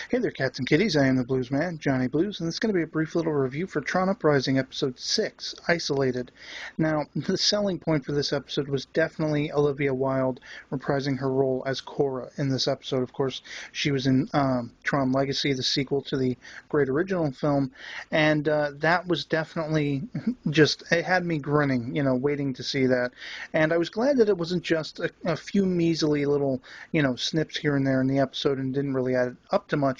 Hey there, cats and kitties. I am the Blues Man, Johnny Blues, and this is going to be a brief little review for TRON Uprising Episode 6, Isolated. Now, the selling point for this episode was definitely Olivia Wilde reprising her role as Cora in this episode. Of course, she was in TRON Legacy, the sequel to the great original film, and that was definitely it had me grinning, waiting to see that. And I was glad that it wasn't just a few measly little, snips here and there in the episode and didn't really add up to much.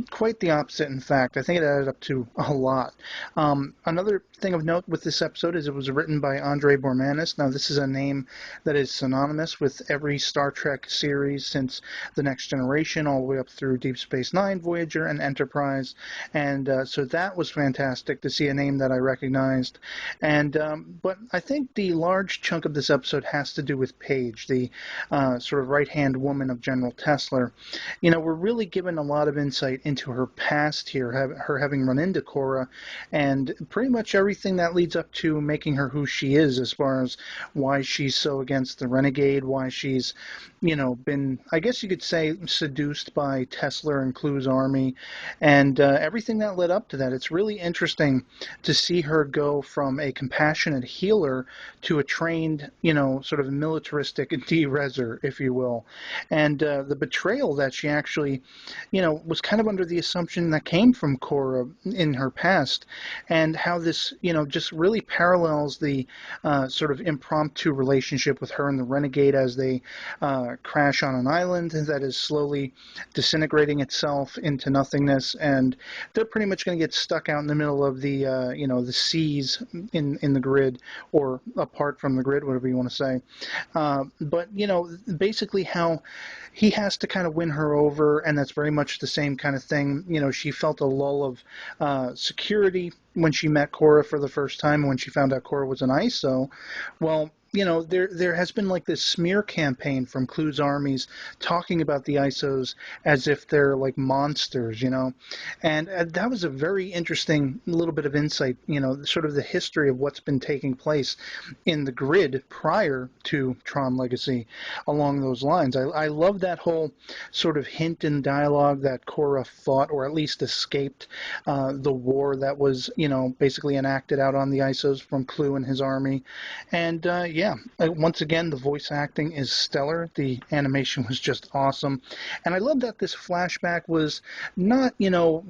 Quite the opposite, in fact. I think it added up to a lot. Another thing of note with this episode is it was written by Andre Bormanis. Now, this is a name that is synonymous with every Star Trek series since The Next Generation, all the way up through Deep Space Nine, Voyager, and Enterprise. And so that was fantastic to see a name that I recognized. And but I think the large chunk of this episode has to do with Paige, the sort of right-hand woman of General Tessler. We're really given a lot of insight into her past here, her having run into Cora, and pretty much everything that leads up to making her who she is, as far as why she's so against the Renegade, why she's, been, I guess you could say, seduced by Tessler and Clue's army, and everything that led up to that. It's really interesting to see her go from a compassionate healer to a trained, sort of militaristic de-reser, if you will. And the betrayal that she actually, was kind of under the assumption that came from Cora in her past, and how this, just really parallels the sort of impromptu relationship with her and the Renegade as they crash on an island that is slowly disintegrating itself into nothingness, and they're pretty much going to get stuck out in the middle of the, the seas in the grid, or apart from the grid, whatever you want to say. But, basically how he has to kind of win her over, and that's very much the same kind of thing. She felt a lull of security when she met Cora for the first time, when she found out Cora was an ISO. Well, there has been like this smear campaign from Clue's armies talking about the ISOs as if they're like monsters, and that was a very interesting little bit of insight, sort of the history of what's been taking place in the grid prior to Tron Legacy along those lines. I love that whole sort of hint in dialogue that Cora fought, or at least escaped, the war that was, basically enacted out on the ISOs from Clue and his army. And once again, the voice acting is stellar. The animation was just awesome. And I love that this flashback was not,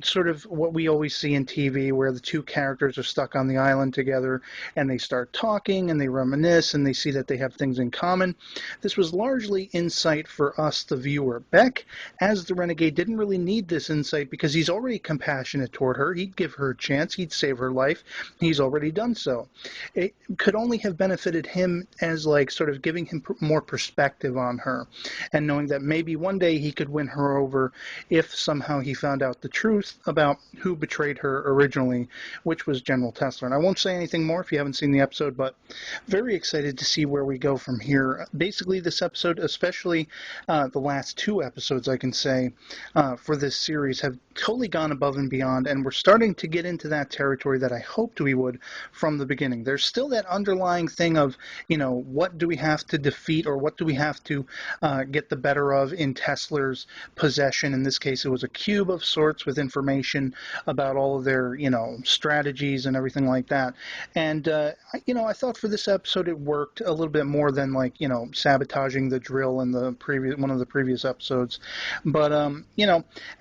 sort of what we always see in TV, where the two characters are stuck on the island together and they start talking and they reminisce and they see that they have things in common. This was largely insight for us, the viewer. Beck, as the Renegade, didn't really need this insight because he's already compassionate toward her. He'd give her a chance. He'd save her life. He's already done so. It could only have benefited him as like sort of giving him more perspective on her, and knowing that maybe one day he could win her over if somehow he found out the truth about who betrayed her originally, which was General Tessler. And I won't say anything more if you haven't seen the episode, but very excited to see where we go from here. Basically, this episode, especially the last two episodes, I can say, for this series have totally gone above and beyond, and we're starting to get into that territory that I hoped we would from the beginning. There's still that underlying thing of, what do we have to defeat, or what do we have to get the better of in Tessler's possession. In this case, it was a cube of sorts with information about all of their, strategies and everything like that. And, I thought for this episode it worked a little bit more than like, sabotaging the drill in one of the previous episodes. But,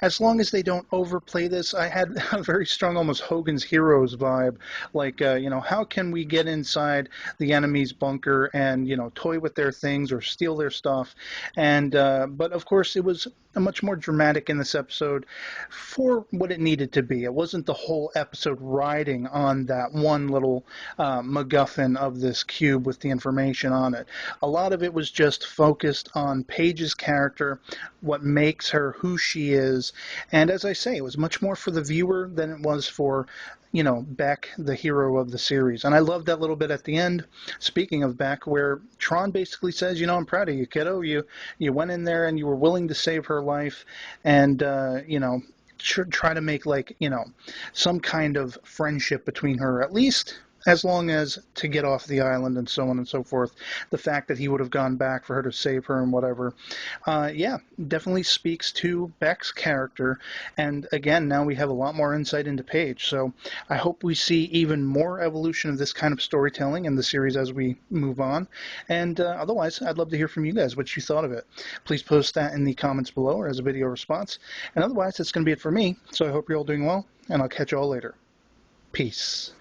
as long as they don't overplay this, I had a very strong, almost Hogan's Heroes vibe. Like, how can we get inside the enemy's bunker and, toy with their things or steal their stuff? And, but of course it was much more dramatic in this episode for what it needed to be. It wasn't the whole episode riding on that one little MacGuffin of this cube with the information on it. A lot of it was just focused on Paige's character, what makes her who she is, and as I say, it was much more for the viewer than it was for Beck, the hero of the series. And I love that little bit at the end, speaking of Beck, where Tron basically says, I'm proud of you, kiddo. You went in there and you were willing to save her life, and, try to make, like, some kind of friendship between her, at least as long as to get off the island and so on and so forth. The fact that he would have gone back for her to save her and whatever, yeah, definitely speaks to Beck's character. And again, now we have a lot more insight into Paige. So I hope we see even more evolution of this kind of storytelling in the series as we move on. And otherwise, I'd love to hear from you guys what you thought of it. Please post that in the comments below or as a video response. And otherwise, that's going to be it for me. So I hope you're all doing well, and I'll catch you all later. Peace.